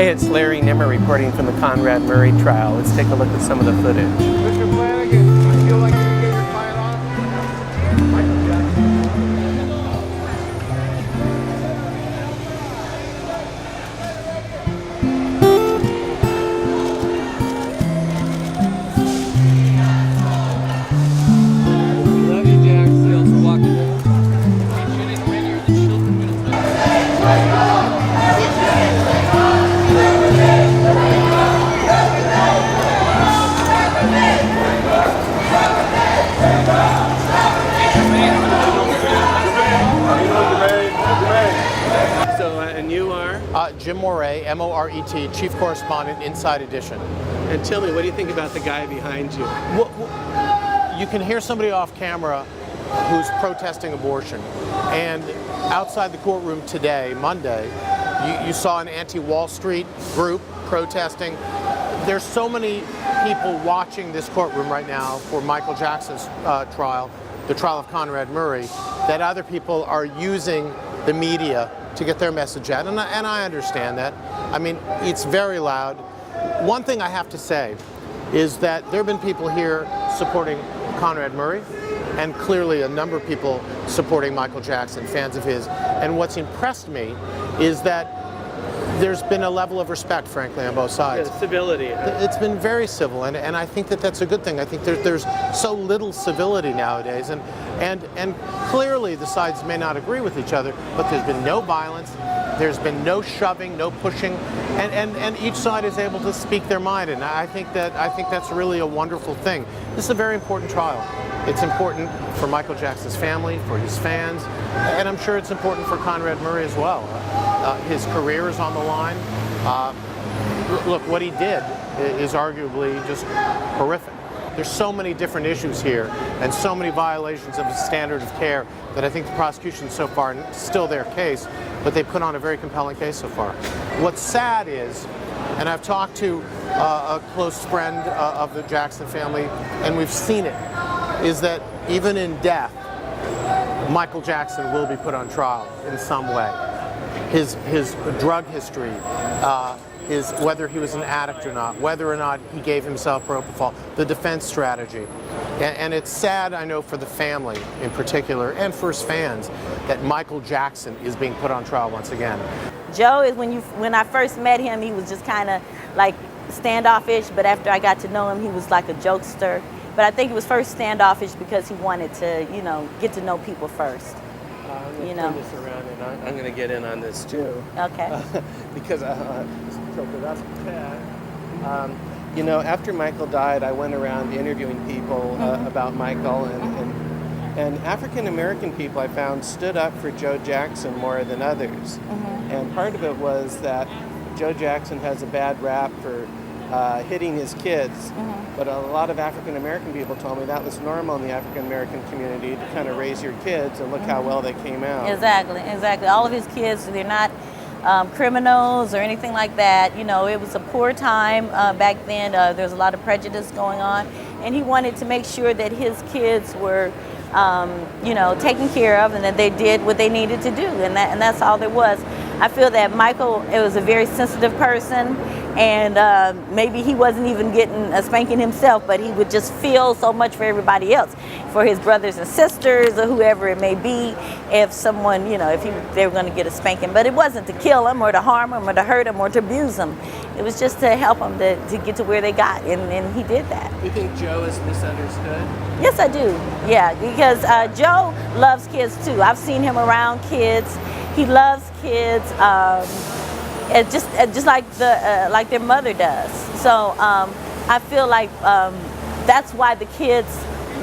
Hey, it's Larry Nimmer reporting from the Conrad Murray trial. Let's take a look at some of the footage. Mr. Flanagan, do you feel like you can get your client off? Michael Jackson. Love you, Jack. Still walking. And you are? Jim Moret, M-O-R-E-T, Chief Correspondent, Inside Edition. And tell me, what do you think about the guy behind you? Well, you can hear somebody off camera who's protesting abortion. And outside the courtroom today, Monday, you saw an anti-Wall Street group protesting. There's so many people watching this courtroom right now for Michael Jackson's trial, the trial of Conrad Murray, that other people are using the media to get their message out, and I understand that. I mean, it's very loud. One thing I have to say is that there have been people here supporting Conrad Murray, and clearly a number of people supporting Michael Jackson, fans of his. And what's impressed me is that there's been a level of respect, frankly, on both sides. Yeah, civility. It's been very civil, and I think that that's a good thing. I think there's so little civility nowadays, and clearly the sides may not agree with each other, but there's been no violence, there's been no shoving, no pushing, and each side is able to speak their mind, and I think that's really a wonderful thing. This is a very important trial. It's important for Michael Jackson's family, for his fans, and I'm sure it's important for Conrad Murray as well. His career is on the line. Look, what he did is arguably just horrific. There's so many different issues here and so many violations of the standard of care that I think the prosecution so far, still their case, but they put on a very compelling case so far. What's sad is, and I've talked to a close friend of the Jackson family, and we've seen it, is that even in death, Michael Jackson will be put on trial in some way. His drug history, whether he was an addict or not, whether or not he gave himself propofol, the defense strategy. And it's sad, I know, for the family in particular, and for his fans, that Michael Jackson is being put on trial once again. Joe is when I first met him, he was just kind of like standoffish, but after I got to know him, he was like a jokester. But I think it was first standoffish because he wanted to, get to know people first. I'm going to turn this around, and I'm going to get in on this too. Okay. Because just tilt it up. After Michael died, I went around interviewing people about Michael, and African American people I found stood up for Joe Jackson more than others. And part of it was that Joe Jackson has a bad rap for hitting his kids. But a lot of African American people told me that was normal in the African American community to kind of raise your kids, and look how well they came out. Exactly. All of his kids, they're not criminals or anything like that. It was a poor time back then. There was a lot of prejudice going on, and he wanted to make sure that his kids were taken care of, and that they did what they needed to do, and that's all there was. I feel that Michael was a very sensitive person, and maybe he wasn't even getting a spanking himself, but he would just feel so much for everybody else, for his brothers and sisters or whoever it may be, if someone, if they were going to get a spanking. But it wasn't to kill them or to harm them or to hurt them or to abuse them. It was just to help them to get to where they got, and he did that. You think Joe is misunderstood? Yes, I do. Yeah, because Joe loves kids too. I've seen him around kids. He loves kids, just like their mother does. So I feel like that's why the kids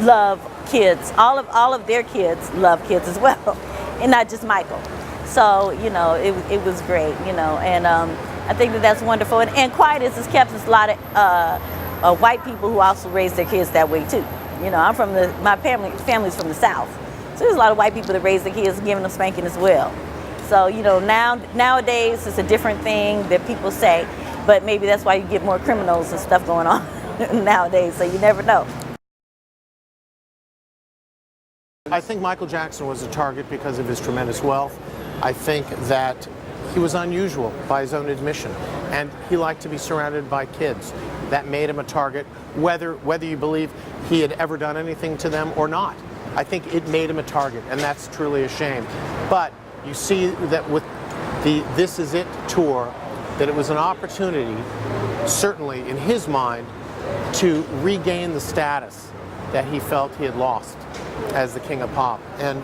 love kids. All of their kids love kids as well, and not just Michael. So it was great. And I think that's wonderful. And Quietus has kept us a lot of white people who also raise their kids that way too. I'm from my family's from the South, so there's a lot of white people that raise their kids giving them spanking as well. So nowadays it's a different thing that people say, but maybe that's why you get more criminals and stuff going on nowadays. So you never know. I think Michael Jackson was a target because of his tremendous wealth. I think that he was unusual by his own admission, and he liked to be surrounded by kids. That made him a target, whether you believe he had ever done anything to them or not. I think it made him a target, and that's truly a shame. But you see that with the This Is It tour, that it was an opportunity, certainly in his mind, to regain the status that he felt he had lost as the king of pop. And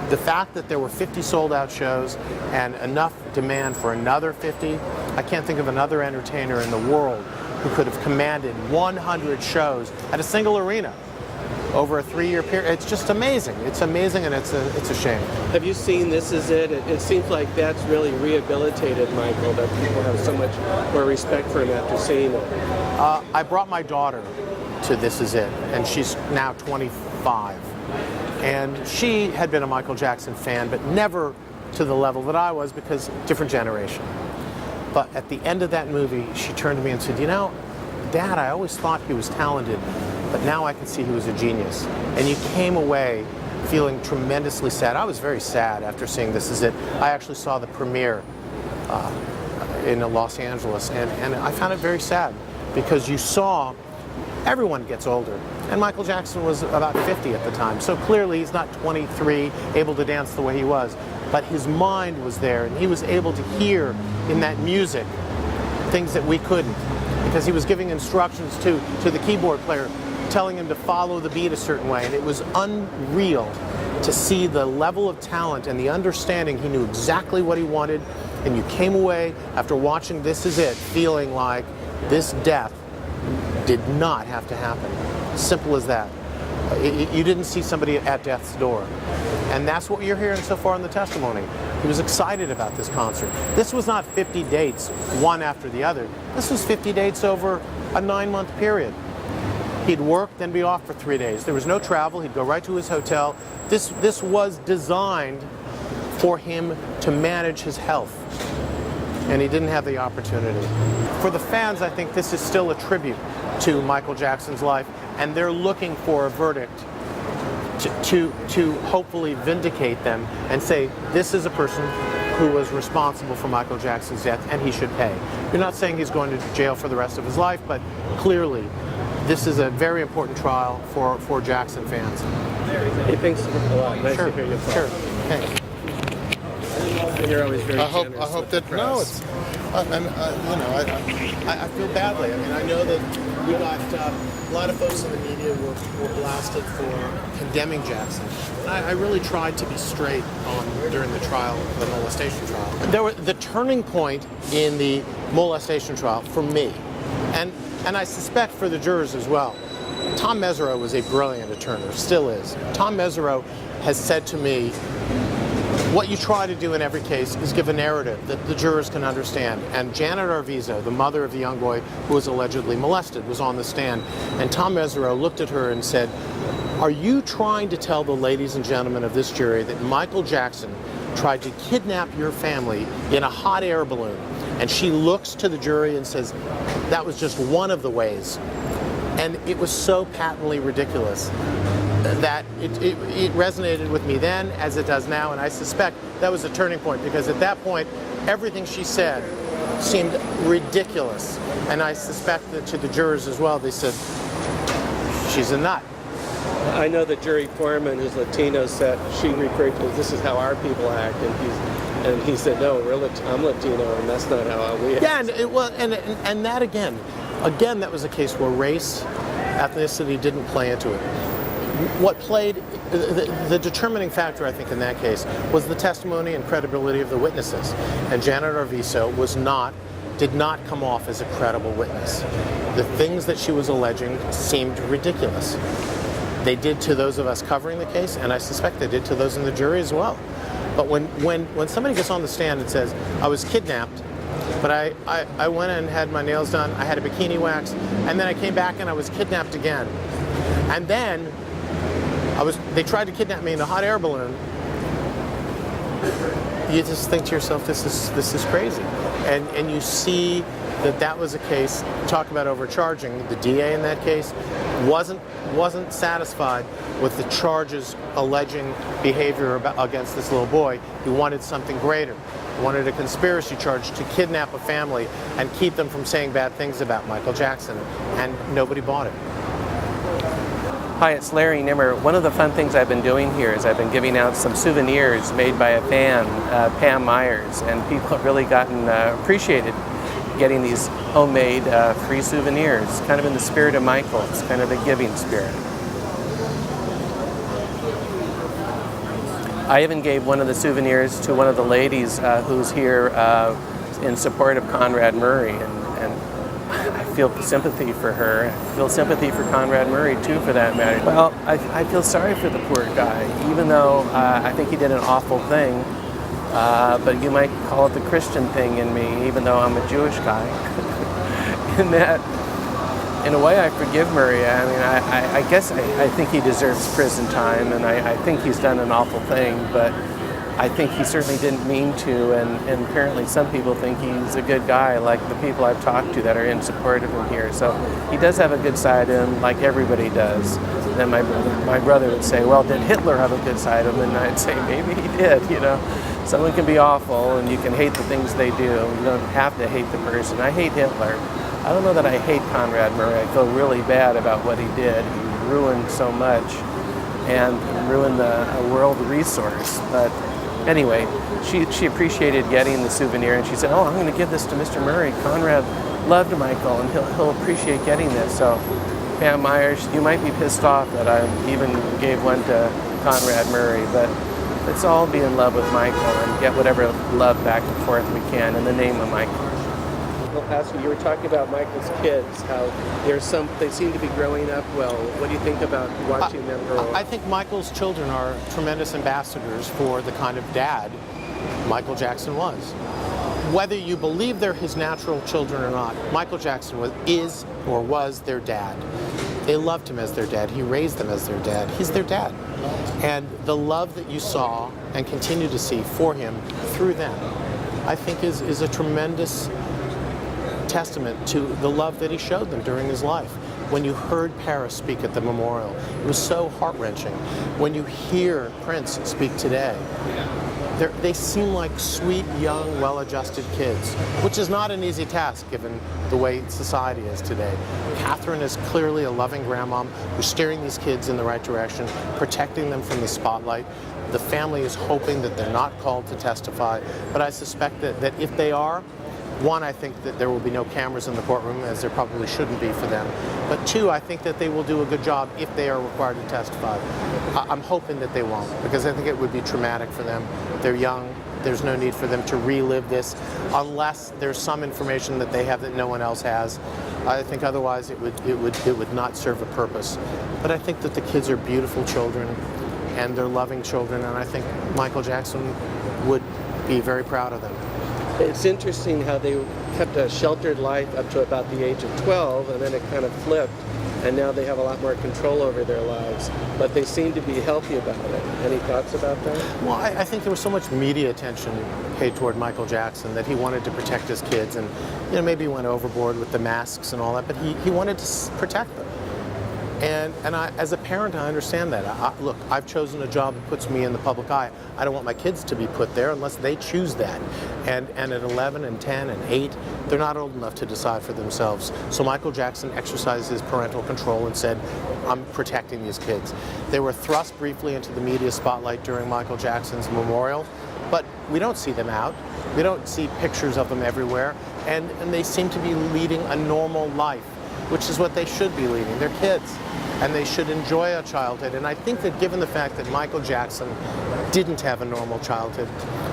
the fact that there were 50 sold-out shows and enough demand for another 50, I can't think of another entertainer in the world who could have commanded 100 shows at a single arena over a 3-year period. It's just amazing. It's amazing, and it's a shame. Have you seen This Is It? It seems like that's really rehabilitated Michael, that people have so much more respect for him after seeing it. I brought my daughter to This Is It, and she's now 25. And she had been a Michael Jackson fan, but never to the level that I was, because different generation. But at the end of that movie, she turned to me and said, "You know, Dad, I always thought he was talented, but now I can see he was a genius." And you came away feeling tremendously sad. I was very sad after seeing This Is It. I actually saw the premiere in Los Angeles, and I found it very sad, because you saw everyone gets older. And Michael Jackson was about 50 at the time, so clearly he's not 23, able to dance the way he was. But his mind was there, and he was able to hear in that music things that we couldn't, because he was giving instructions to the keyboard player, telling him to follow the beat a certain way. And it was unreal to see the level of talent and the understanding. He knew exactly what he wanted, and you came away after watching This Is It feeling like this death did not have to happen. Simple as that. You didn't see somebody at death's door. And that's what you're hearing so far in the testimony. He was excited about this concert. This was not 50 dates, one after the other. This was 50 dates over a 9-month period. He'd work, then be off for 3 days. There was no travel. He'd go right to his hotel. This was designed for him to manage his health, and he didn't have the opportunity. For the fans, I think this is still a tribute to Michael Jackson's life, and they're looking for a verdict to hopefully vindicate them and say, this is a person who was responsible for Michael Jackson's death, and he should pay. You're not saying he's going to jail for the rest of his life, but clearly this is a very important trial for Jackson fans. Hey, thanks a lot. Nice Sure, to hear you. sure. Thanks. You're always very I hope generous with that the no, press. I feel badly. I mean, I know that we got a lot of folks in the media were blasted for condemning Jackson. And I really tried to be straight during the trial, the molestation trial. The turning point in the molestation trial for me, and I suspect for the jurors as well. Tom Mesereau was a brilliant attorney, still is. Tom Mesereau has said to me, what you try to do in every case is give a narrative that the jurors can understand. And Janet Arvizo, the mother of the young boy who was allegedly molested, was on the stand. And Tom Mesereau looked at her and said, "Are you trying to tell the ladies and gentlemen of this jury that Michael Jackson tried to kidnap your family in a hot air balloon?" And she looks to the jury and says, "That was just one of the ways." And it was so patently ridiculous that it resonated with me then as it does now, and I suspect that was a turning point, because at that point everything she said seemed ridiculous, and I suspect that to the jurors as well, they said, she's a nut. I know the jury foreman, who's Latino, said she referred to this is how our people act, and he said, no, I'm Latino, and that's not how we act. Yeah, and that again, that was a case where race, ethnicity didn't play into it. What played, the determining factor, I think, in that case was the testimony and credibility of the witnesses. And Janet Arvizo did not come off as a credible witness. The things that she was alleging seemed ridiculous. They did to those of us covering the case, and I suspect they did to those in the jury as well. But when somebody gets on the stand and says, I was kidnapped, but I went and had my nails done, I had a bikini wax, and then I came back and I was kidnapped again. And then they tried to kidnap me in a hot air balloon. You just think to yourself, this is crazy. And you see that was a case, talk about overcharging. The DA in that case wasn't satisfied with the charges alleging behavior against this little boy. He wanted something greater. wanted a conspiracy charge to kidnap a family and keep them from saying bad things about Michael Jackson, and nobody bought it. Hi, it's Larry Nimmer. One of the fun things I've been doing here is I've been giving out some souvenirs made by a fan, Pam Myers, and people have really appreciated getting these homemade free souvenirs, kind of in the spirit of Michael. It's kind of a giving spirit. I even gave one of the souvenirs to one of the ladies who's here in support of Conrad Murray, and I feel sympathy for her. I feel sympathy for Conrad Murray too, for that matter. Well, I feel sorry for the poor guy, even though I think he did an awful thing. But you might call it the Christian thing in me, even though I'm a Jewish guy. In that, in a way, I forgive Murray. I mean, I guess I think he deserves prison time, and I think he's done an awful thing, but I think he certainly didn't mean to, and apparently some people think he's a good guy, like the people I've talked to that are in support of him here. So he does have a good side to him, like everybody does. Then my brother would say, well, did Hitler have a good side of him? And I'd say, maybe he did, you know. Someone can be awful, and you can hate the things they do. You don't have to hate the person. I hate Hitler. I don't know that I hate Conrad Murray. I feel really bad about what he did. He ruined so much and ruined a world resource. But anyway, she appreciated getting the souvenir, and she said, oh, I'm going to give this to Mr. Murray. Conrad loved Michael, and he'll appreciate getting this. So, Pam Myers, you might be pissed off that I even gave one to Conrad Murray, but let's all be in love with Michael and get whatever love back and forth we can in the name of Michael. Well, Pastor, you were talking about Michael's kids, how they seem to be growing up well. What do you think about watching them grow up? I think Michael's children are tremendous ambassadors for the kind of dad Michael Jackson was. Whether you believe they're his natural children or not, Michael Jackson was their dad. They loved him as their dad. He raised them as their dad. He's their dad. And the love that you saw and continue to see for him through them, I think is a tremendous testament to the love that he showed them during his life. When you heard Paris speak at the memorial, it was so heart-wrenching. When you hear Prince speak today, they seem like sweet, young, well-adjusted kids, which is not an easy task given the way society is today. Catherine is clearly a loving grandmom who's steering these kids in the right direction, protecting them from the spotlight. The family is hoping that they're not called to testify, but I suspect that if they are, one, I think that there will be no cameras in the courtroom, as there probably shouldn't be for them. But two, I think that they will do a good job if they are required to testify. I'm hoping that they won't, because I think it would be traumatic for them. They're young. There's no need for them to relive this unless there's some information that they have that no one else has. I think otherwise it would not serve a purpose. But I think that the kids are beautiful children, and they're loving children, and I think Michael Jackson would be very proud of them. It's interesting how they kept a sheltered life up to about the age of 12, and then it kind of flipped, and now they have a lot more control over their lives, but they seem to be healthy about it. Any thoughts about that? Well, I think there was so much media attention paid toward Michael Jackson that he wanted to protect his kids, and maybe he went overboard with the masks and all that, but he wanted to protect them. And I, as a parent, I understand that. Look, I've chosen a job that puts me in the public eye. I don't want my kids to be put there unless they choose that. And at 11 and 10 and 8, they're not old enough to decide for themselves. So Michael Jackson exercised his parental control and said, I'm protecting these kids. They were thrust briefly into the media spotlight during Michael Jackson's memorial, but we don't see them out. We don't see pictures of them everywhere. And they seem to be leading a normal life, which is what they should be leading. They're kids, and they should enjoy a childhood. And I think that given the fact that Michael Jackson didn't have a normal childhood,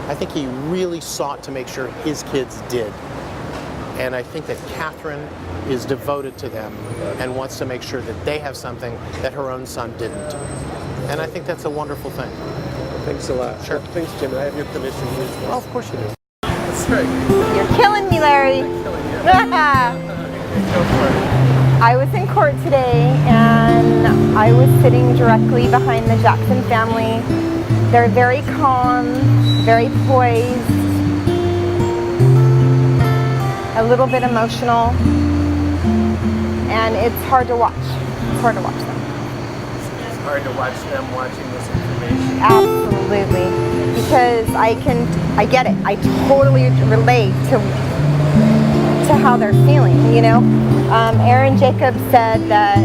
I think he really sought to make sure his kids did. And I think that Catherine is devoted to them and wants to make sure that they have something that her own son didn't. And I think that's a wonderful thing. Thanks a lot. Sure. Thanks, Jim. I have your permission to use this. Well, of course you do. That's right. You're killing me, Larry. Go for it. I was in court today, and I was sitting directly behind the Jackson family. They're very calm, very poised, a little bit emotional, and it's hard to watch. It's hard to watch them. It's hard to watch them watching this information. Absolutely. because I get it. I totally relate to how they're feeling, you know. Aaron Jacobs said that,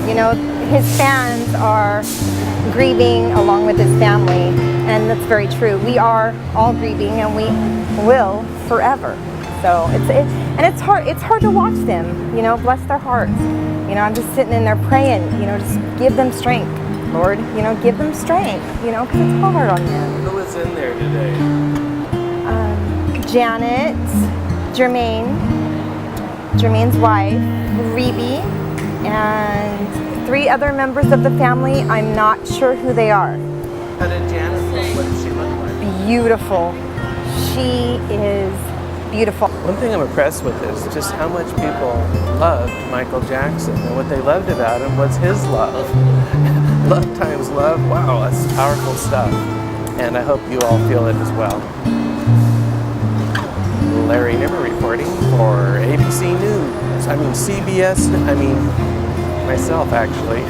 you know, his fans are grieving along with his family, and that's very true. We are all grieving, and we will forever. So it's hard to watch them, you know, bless their hearts. You know, I'm just sitting in there praying, you know, just give them strength, Lord, you know, give them strength, you know, because it's hard on them. Who was in there today? Janet, Jermaine's wife, Rebe, and 3 other members of the family. I'm not sure who they are. How did Janet look? What did she look like? Beautiful. She is beautiful. One thing I'm impressed with is just how much people loved Michael Jackson, and what they loved about him was his love. Love times love, wow, that's powerful stuff. And I hope you all feel it as well. Larry Nimmer reporting for ABC News. CBS, myself actually.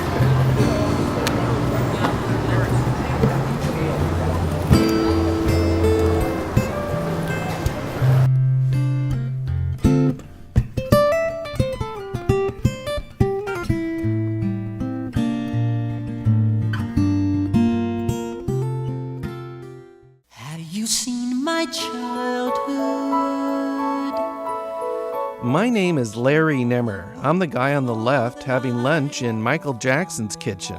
Have you seen my childhood? My name is Larry Nimmer. I'm the guy on the left having lunch in Michael Jackson's kitchen.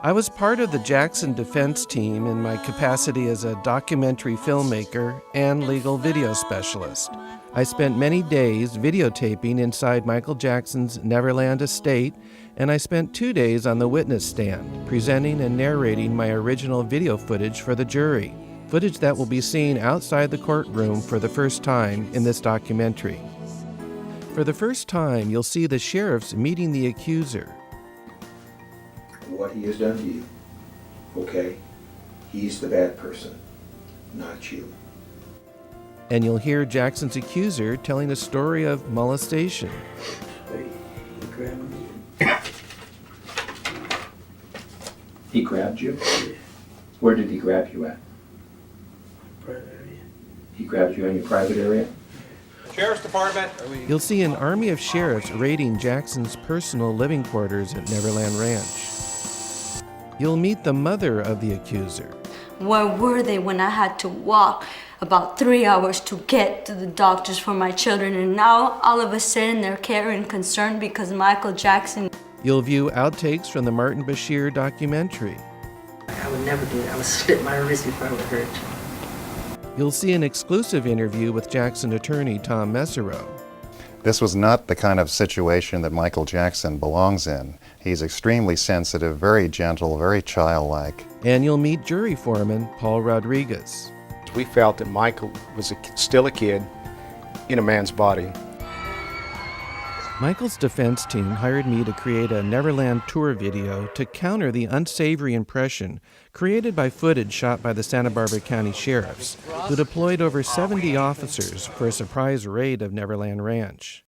I was part of the Jackson defense team in my capacity as a documentary filmmaker and legal video specialist. I spent many days videotaping inside Michael Jackson's Neverland estate, and I spent 2 days on the witness stand, presenting and narrating my original video footage for the jury, footage that will be seen outside the courtroom for the first time in this documentary. For the first time, you'll see the sheriffs meeting the accuser. What he has done to you, okay? He's the bad person, not you. And you'll hear Jackson's accuser telling a story of molestation. He grabbed you? Where did he grab you at? Private area. He grabbed you in your private area? Sheriff's Department. You'll see an army of sheriffs raiding Jackson's personal living quarters at Neverland Ranch. You'll meet the mother of the accuser. Where were they when I had to walk about 3 hours to get to the doctors for my children, and now all of a sudden they're caring concern because Michael Jackson. You'll view outtakes from the Martin Bashir documentary. I would never do that. I would slit my wrist before I would hurt you. You'll see an exclusive interview with Jackson attorney Tom Mesereau. This was not the kind of situation that Michael Jackson belongs in. He's extremely sensitive, very gentle, very childlike. And you'll meet jury foreman Paul Rodriguez. We felt that Michael was still a kid in a man's body. Michael's defense team hired me to create a Neverland tour video to counter the unsavory impression created by footage shot by the Santa Barbara County Sheriffs, who deployed over 70 officers for a surprise raid of Neverland Ranch.